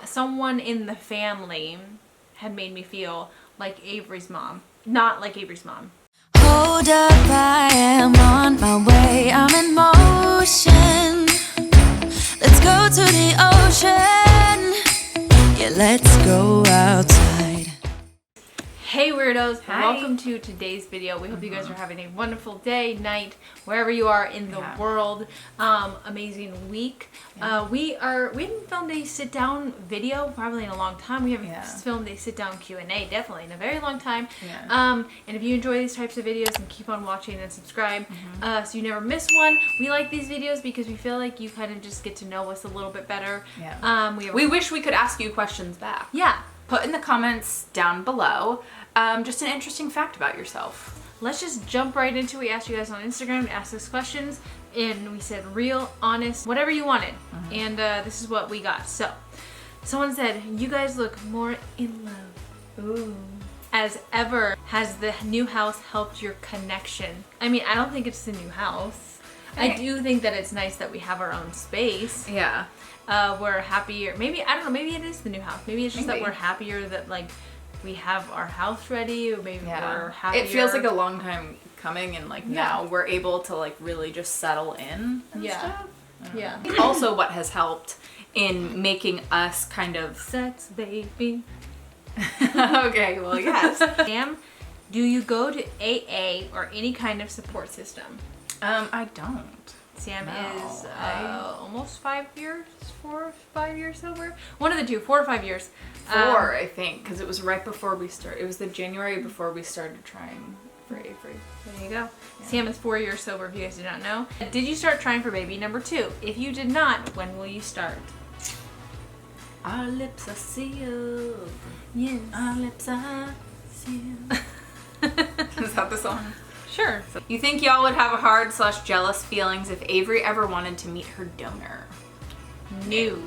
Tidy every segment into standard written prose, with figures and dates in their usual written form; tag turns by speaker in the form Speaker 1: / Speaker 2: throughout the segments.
Speaker 1: someone in the family had made me feel like Avery's mom, not like Avery's mom.
Speaker 2: Hold up, I am on my way, I'm in motion. Let's go to the ocean. Yeah, let's go outside.
Speaker 1: Hey weirdos,
Speaker 3: Hi.
Speaker 1: Welcome to today's video. We hope you guys are having a wonderful day, night, wherever you are in the world. Amazing week. We haven't filmed a sit down video probably in a long time. We haven't filmed a sit down Q&A definitely in a very long time. And if you enjoy these types of videos, then keep on watching and subscribe so you never miss one. We like these videos because we feel like you kind of just get to know us a little bit better.
Speaker 3: We wish we could ask you questions back.
Speaker 1: Yeah.
Speaker 3: Put in the comments down below just an interesting fact about yourself.
Speaker 1: Let's just jump right into it. We asked you guys on Instagram to ask us questions, and we said real, honest, whatever you wanted. And this is what we got. So, someone said, you guys look more in love. Ooh. As ever. Has the new house helped your connection? I mean, I don't think it's the new house. I do think that it's nice that we have our own space.
Speaker 3: Yeah.
Speaker 1: We're happier. Maybe, I don't know, maybe it is the new house. Maybe it's just that we're happier that, like, we have our house ready, or maybe we're happier.
Speaker 3: It feels like a long time coming, and like now we're able to like really just settle in and stuff.
Speaker 1: Yeah.
Speaker 3: Also, what has helped in making us kind of
Speaker 1: Sex, baby.
Speaker 3: okay, well, yes.
Speaker 1: Sam, do you go to AA or any kind of support system?
Speaker 3: I don't.
Speaker 1: Sam is almost 5 years, 4 or 5 years sober. One of the two, 4 or 5 years.
Speaker 3: 4, I think, because it was right before we started. It was the January before we started trying for Avery.
Speaker 1: There you go. Yeah. Sam is 4 years sober, if you guys did not know. Did you start trying for baby number 2? If you did not, when will you start?
Speaker 3: Our lips are sealed.
Speaker 1: Yes.
Speaker 3: Our lips are sealed. Is that the song?
Speaker 1: Sure.
Speaker 3: You think y'all would have a hard/jealous feelings if Avery ever wanted to meet her donor?
Speaker 1: No.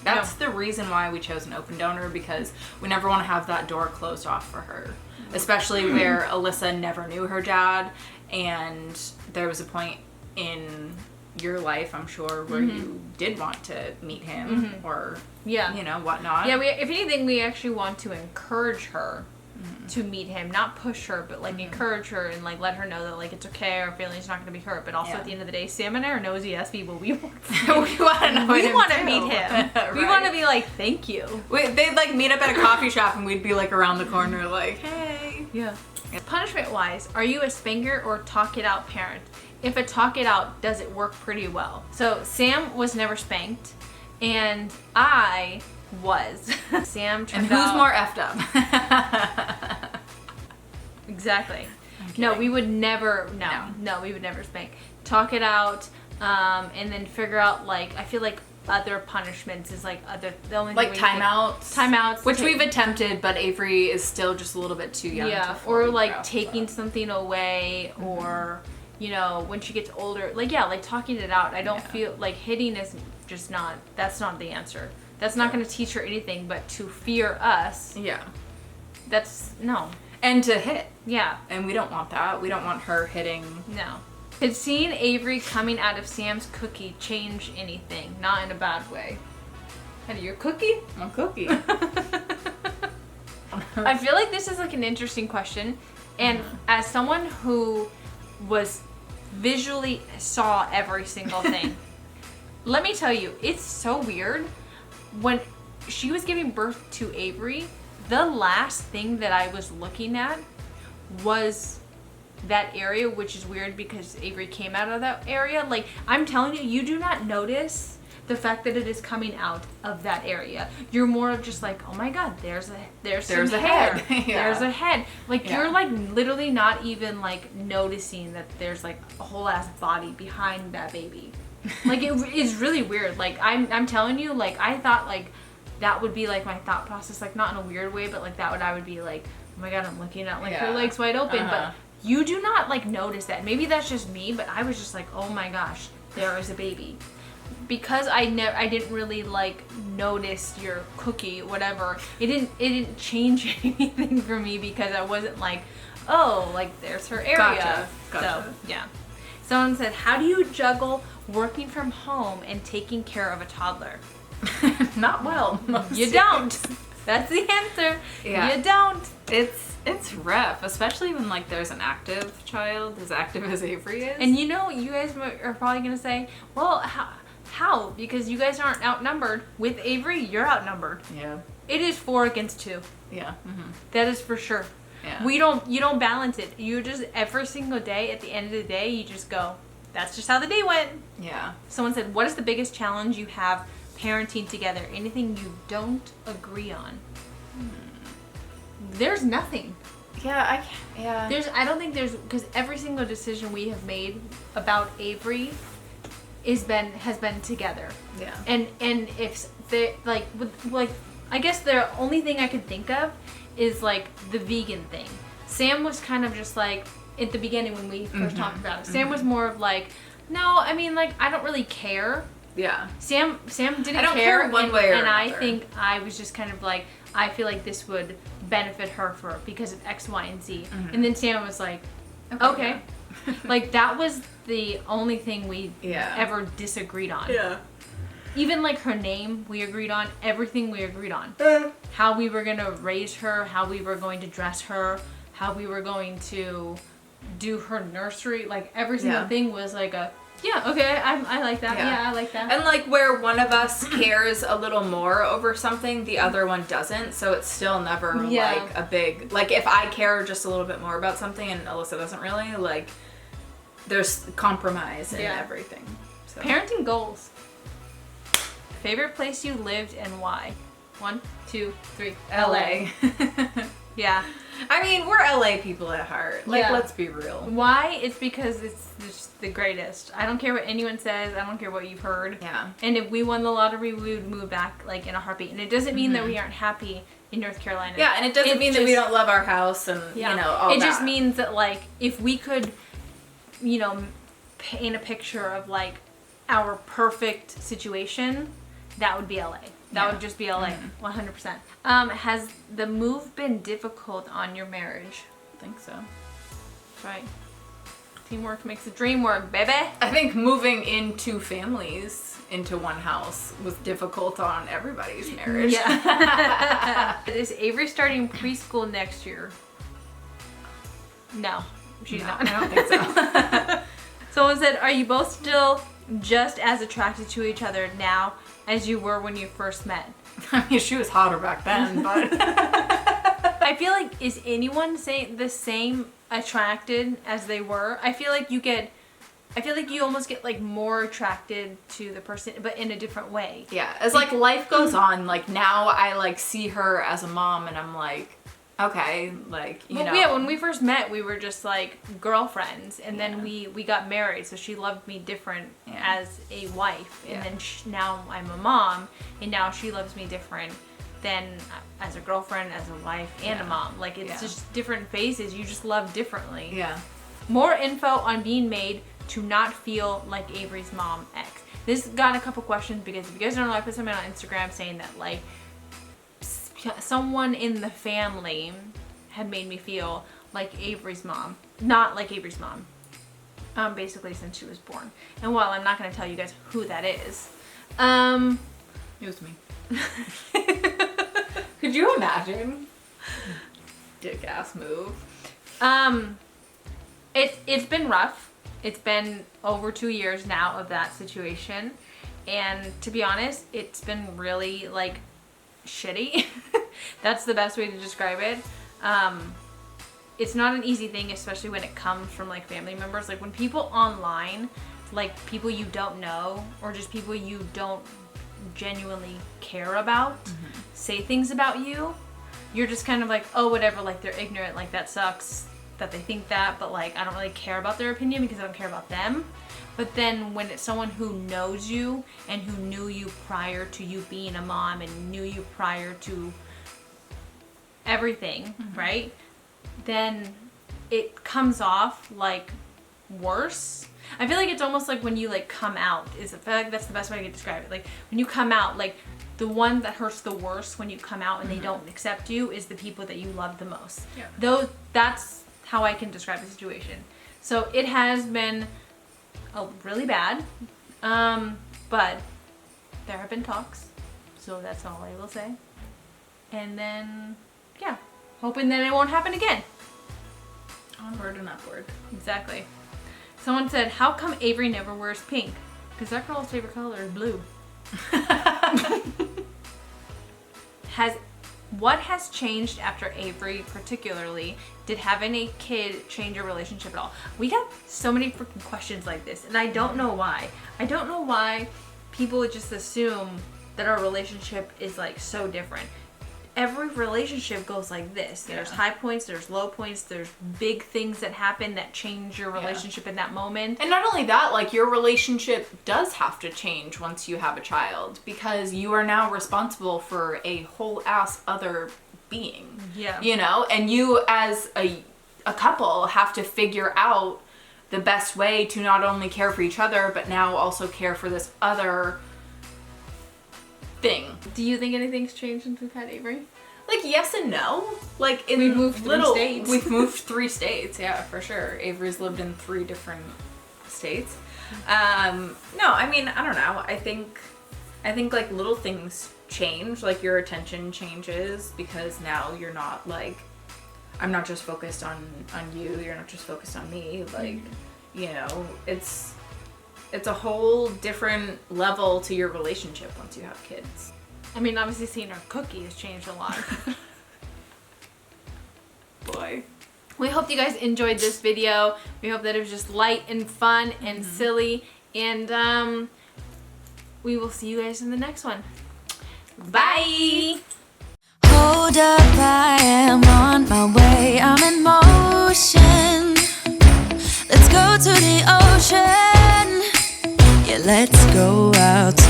Speaker 3: That's the reason why we chose an open donor, because we never want to have that door closed off for her. Especially where Alyssa never knew her dad, and there was a point in your life, I'm sure, where you did want to meet him or, you know, whatnot.
Speaker 1: Yeah, if anything, we actually want to encourage her to meet him, not push her, but like encourage her and like let her know that like it's okay, our family's not going to be hurt. But also at the end of the day, Sam and I are nosy ass people. We want to know. We want to meet him. Right. We want to be like, thank you.
Speaker 3: They'd like meet up at a coffee shop, and we'd be like around the corner, like, hey.
Speaker 1: Yeah. Punishment wise, are you a spanker or talk it out parent? If a talk it out, does it work pretty well? So Sam was never spanked, and I was. Sam turned out.
Speaker 3: And who's more effed up?
Speaker 1: Exactly. No, we would never. No, we would never spank. Talk it out, and then figure out like I feel like other punishments is like the only
Speaker 3: like
Speaker 1: thing
Speaker 3: timeouts, which we've attempted, but Avery is still just a little bit too young.
Speaker 1: Yeah, or like taking something away, or you know when she gets older, like like talking it out. I don't feel like hitting is just not. That's not the answer. That's not going to teach her anything, but to fear us.
Speaker 3: Yeah.
Speaker 1: That's no.
Speaker 3: And to hit.
Speaker 1: Yeah.
Speaker 3: And we don't want that. We don't want her hitting.
Speaker 1: No. Could seeing Avery coming out of Sam's cookie change anything? Not in a bad way. Out of your cookie?
Speaker 3: My cookie.
Speaker 1: I feel like this is like an interesting question. And as someone who was visually saw every single thing, let me tell you, it's so weird. When she was giving birth to Avery, the last thing that I was looking at was that area, which is weird because Avery came out of that area. Like, I'm telling you, you do not notice the fact that it is coming out of that area. You're more of just like, oh my god, there's some hair.
Speaker 3: Head.
Speaker 1: There's a head. Like you're like literally not even like noticing that there's like a whole ass body behind that baby. Like it is really weird. Like I'm telling you, like I thought like that would be like my thought process, like not in a weird way, but like I would be like, oh my god, I'm looking at like her legs wide open, but you do not like notice that. Maybe that's just me, but I was just like, oh my gosh, there is a baby. Because I didn't really like notice your cookie, whatever. It didn't change anything for me because I wasn't like, oh, like there's her area.
Speaker 3: Gotcha.
Speaker 1: So yeah. Someone said, how do you juggle working from home and taking care of a toddler?
Speaker 3: Not well.
Speaker 1: You don't. That's the answer.
Speaker 3: Yeah.
Speaker 1: You don't.
Speaker 3: It's rough, especially when like there's an active child, as active as Avery is.
Speaker 1: And you know, you guys are probably gonna say, well, how? Because you guys aren't outnumbered. With Avery, you're outnumbered.
Speaker 3: Yeah.
Speaker 1: It is 4 against 2.
Speaker 3: Yeah. Mm-hmm.
Speaker 1: That is for sure.
Speaker 3: Yeah.
Speaker 1: You don't balance it. You just, every single day, at the end of the day, you just go, that's just how the day went.
Speaker 3: Yeah.
Speaker 1: Someone said, what is the biggest challenge you have parenting together? Anything you don't agree on? There's nothing.
Speaker 3: Yeah,
Speaker 1: I don't think there's, because every single decision we have made about Avery has been together.
Speaker 3: Yeah.
Speaker 1: And if they I guess the only thing I could think of is like the vegan thing. Sam was kind of just like, at the beginning when we 1st talked about it, Sam was more of like, no, I mean, like, I don't really care.
Speaker 3: Yeah.
Speaker 1: Sam didn't
Speaker 3: I don't care one way or
Speaker 1: and
Speaker 3: another.
Speaker 1: I think I was just kind of like, I feel like this would benefit her because of X, Y, and Z. And then Sam was like, okay. Like, that was the only thing we ever disagreed on.
Speaker 3: Yeah.
Speaker 1: Even like her name, we agreed on. Everything we agreed on. How we were gonna raise her, how we were going to dress her, how we were going to do her nursery. Like, every single thing was like I like that. Yeah, I like that.
Speaker 3: And like where one of us cares a little more over something, the other one doesn't. So it's still never like a big, like if I care just a little bit more about something and Alyssa doesn't really, like there's compromise in everything. So.
Speaker 1: Parenting goals. Favorite place you lived and why? 1, 2, 3.
Speaker 3: LA.
Speaker 1: Yeah.
Speaker 3: I mean, we're LA people at heart. Like, let's be real.
Speaker 1: Why? It's because it's just the greatest. I don't care what anyone says. I don't care what you've heard.
Speaker 3: Yeah.
Speaker 1: And if we won the lottery, we would move back like in a heartbeat. And it doesn't mean that we aren't happy in North Carolina.
Speaker 3: Yeah, and it doesn't mean that we don't love our house and, you know, all that.
Speaker 1: It just means that, like, if we could, you know, paint a picture of, like, our perfect situation, that would be LA. That would just be LA, 100%. Has the move been difficult on your marriage?
Speaker 3: I think so.
Speaker 1: Right. Teamwork makes the dream work, baby.
Speaker 3: I think moving into families into one house was difficult on everybody's marriage.
Speaker 1: Yeah. Is Avery starting preschool next year? No, she's not.
Speaker 3: I don't think so.
Speaker 1: Someone said, are you both still just as attracted to each other now as you were when you first met?
Speaker 3: I mean, she was hotter back then, but...
Speaker 1: I feel like, is anyone saying the same attracted as they were? I feel like you almost get like more attracted to the person, but in a different way.
Speaker 3: Yeah, as like life goes on, like now I like see her as a mom and I'm like, okay, like, you know.
Speaker 1: Yeah, when we first met, we were just like girlfriends, and then we got married, so she loved me different as a wife, and then now I'm a mom, and now she loves me different than as a girlfriend, as a wife, and a mom. Like, it's just different phases. You just love differently.
Speaker 3: Yeah.
Speaker 1: More info on being made to not feel like Avery's mom X. This got a couple questions because if you guys don't know, I put something on Instagram saying that like someone in the family had made me feel like Avery's mom, not like Avery's mom. Basically since she was born. And while I'm not going to tell you guys who that is,
Speaker 3: it was me. Could you imagine? Dick ass move.
Speaker 1: It's been rough. It's been over 2 years now of that situation, and to be honest, it's been really like shitty. That's the best way to describe it. It's not an easy thing, especially when it comes from like family members. Like when people online, like people you don't know or just people you don't genuinely care about say things about you, you're just kind of like, oh, whatever, like they're ignorant, like that sucks that they think that, but like I don't really care about their opinion because I don't care about them. But then when it's someone who knows you and who knew you prior to you being a mom and knew you prior to everything, right? Then it comes off like worse. I feel like it's almost like when you like come out, I feel like that's the best way I could describe it. Like when you come out, like the one that hurts the worst when you come out and they don't accept you is the people that you love the most. Yeah. That's how I can describe the situation. So it has been really bad, but there have been talks. So that's all I will say. And then, yeah, hoping that it won't happen again.
Speaker 3: Onward and upward.
Speaker 1: Exactly. Someone said, how come Avery never wears pink? Because that girl's favorite color is blue. What has changed after Avery particularly? Did having a kid change your relationship at all? We got so many freaking questions like this, and I don't know why. I don't know why people would just assume that our relationship is like so different. Every relationship goes like this. There's high points, there's low points, there's big things that happen that change your relationship in that moment.
Speaker 3: And not only that, like your relationship does have to change once you have a child because you are now responsible for a whole ass other being.
Speaker 1: Yeah.
Speaker 3: You know, and you as a couple have to figure out the best way to not only care for each other, but now also care for this other thing.
Speaker 1: Do you think anything's changed since we've had Avery?
Speaker 3: Like yes and no. Like
Speaker 1: we've moved 3 states.
Speaker 3: We've moved 3 states, yeah, for sure. Avery's lived in 3 different states. No, I mean, I don't know. I think like little things change, like your attention changes because now you're not like, I'm not just focused on you, you're not just focused on me, like, you know, it's a whole different level to your relationship once you have kids.
Speaker 1: I mean, obviously seeing our cookie has changed a lot.
Speaker 3: Boy.
Speaker 1: We hope you guys enjoyed this video. We hope that it was just light and fun and silly. And we will see you guys in the next one. Bye!
Speaker 2: Hold up, I am on my way. I'm in motion. Let's go to the ocean. Yeah, let's go out.